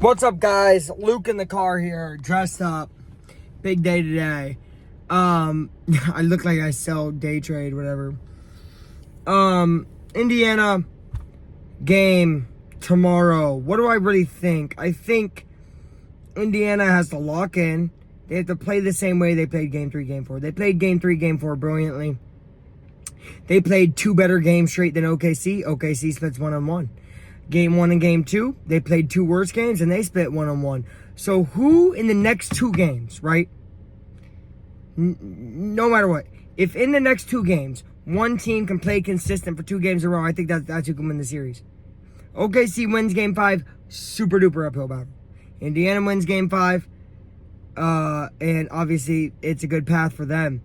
What's up, guys? Luke in the car here, dressed up. Big day today. I look like I sell day trade, whatever. Indiana game tomorrow. What do I really think? I think Indiana has to lock in. They have to play the same way they played game 3, game 4. They played game 3, game 4 brilliantly. They played 2 better games straight than OKC. OKC splits 1-1. Game 1 and game 2, they played 2 worse games and they split 1-1. So who in the next 2 games, right? No matter what, if in the next 2 games, one team can play consistent for 2 games in a row, I think that's who can win the series. OKC wins game 5, super duper uphill battle. Indiana wins game 5, and obviously it's a good path for them.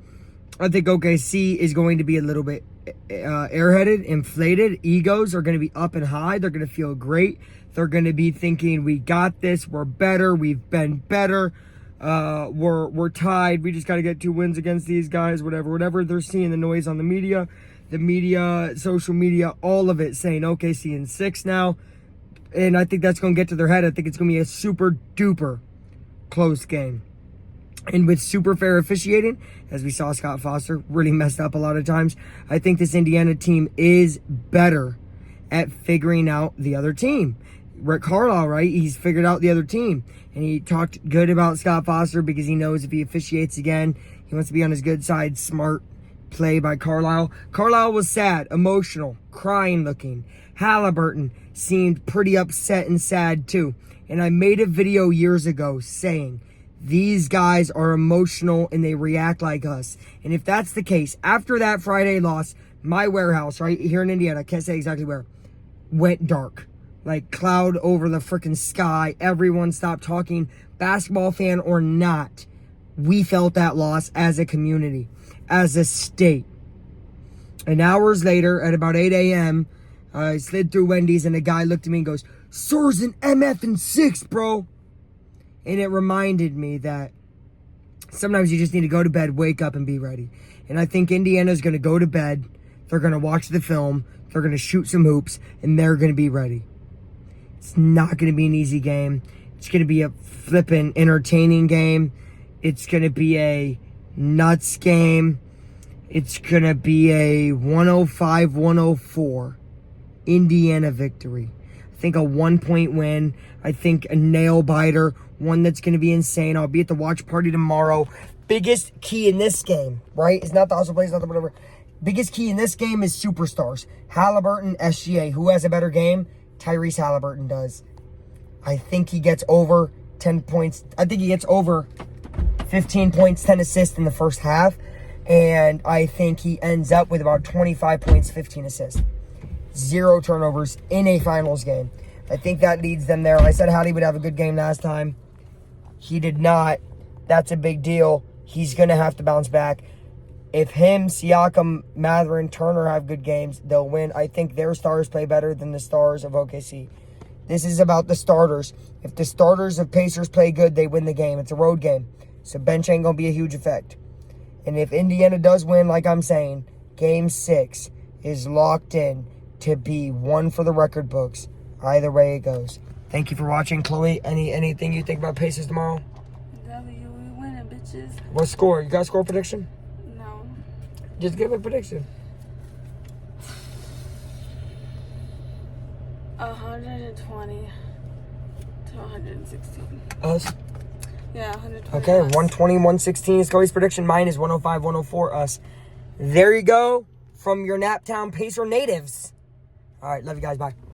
I think OKC is going to be a little bit airheaded, inflated. Egos are going to be up and high. They're going to feel great. They're going to be thinking, we got this. We're better. We've been better. We're tied. We just got to get 2 wins against these guys, whatever they're seeing, the noise on the media, social media, all of it saying OKC in 6 now. And I think that's going to get to their head. I think it's going to be a super duper close game. And with super fair officiating, as we saw Scott Foster really messed up a lot of times, I think this Indiana team is better at figuring out the other team. Rick Carlisle, right? He's figured out the other team. And he talked good about Scott Foster because he knows if he officiates again, he wants to be on his good side. Smart play by Carlisle. Carlisle was sad, emotional, crying looking. Halliburton seemed pretty upset and sad too. And I made a video years ago saying, these guys are emotional and they react like us. And if that's the case, after that Friday loss, my warehouse, right here in Indiana, I can't say exactly where, went dark. Like cloud over the freaking sky. Everyone stopped talking, basketball fan or not. We felt that loss as a community, as a state. And hours later, at about 8 a.m., I slid through Wendy's and a guy looked at me and goes, "Sir's an MF in 6, bro." And it reminded me that sometimes you just need to go to bed, wake up, and be ready. And I think Indiana's going to go to bed. They're going to watch the film. They're going to shoot some hoops. And they're going to be ready. It's not going to be an easy game. It's going to be a flippin' entertaining game. It's going to be a nuts game. It's going to be a 105-104 Indiana victory. I think a 1-point win. I think a nail biter. One that's going to be insane. I'll be at the watch party tomorrow. Biggest key in this game, right? It's not the hustle plays, not the whatever. Biggest key in this game is superstars. Halliburton, SGA. Who has a better game? Tyrese Halliburton does. I think he gets over 10 points. I think he gets over 15 points, 10 assists in the first half. And I think he ends up with about 25 points, 15 assists. 0 turnovers in a finals game. I think that leads them there. I said Hattie would have a good game last time. He did not. That's a big deal. He's going to have to bounce back. If him, Siakam, Mathurin, Turner have good games, they'll win. I think their stars play better than the stars of OKC. This is about the starters. If the starters of Pacers play good, they win the game. It's a road game. So bench ain't going to be a huge effect. And if Indiana does win, like I'm saying, Game 6 is locked in to be one for the record books. Either way it goes. Thank you for watching, Chloe. Anything you think about Pacers tomorrow? W, we winning, bitches. What score? You got a score prediction? No. Just give a prediction. 120 to 116. Us? Yeah, 120. Okay, us. 120, 116 is Chloe's prediction. Mine is 105, 104 us. There you go from your Naptown Pacer natives. All right, love you guys. Bye.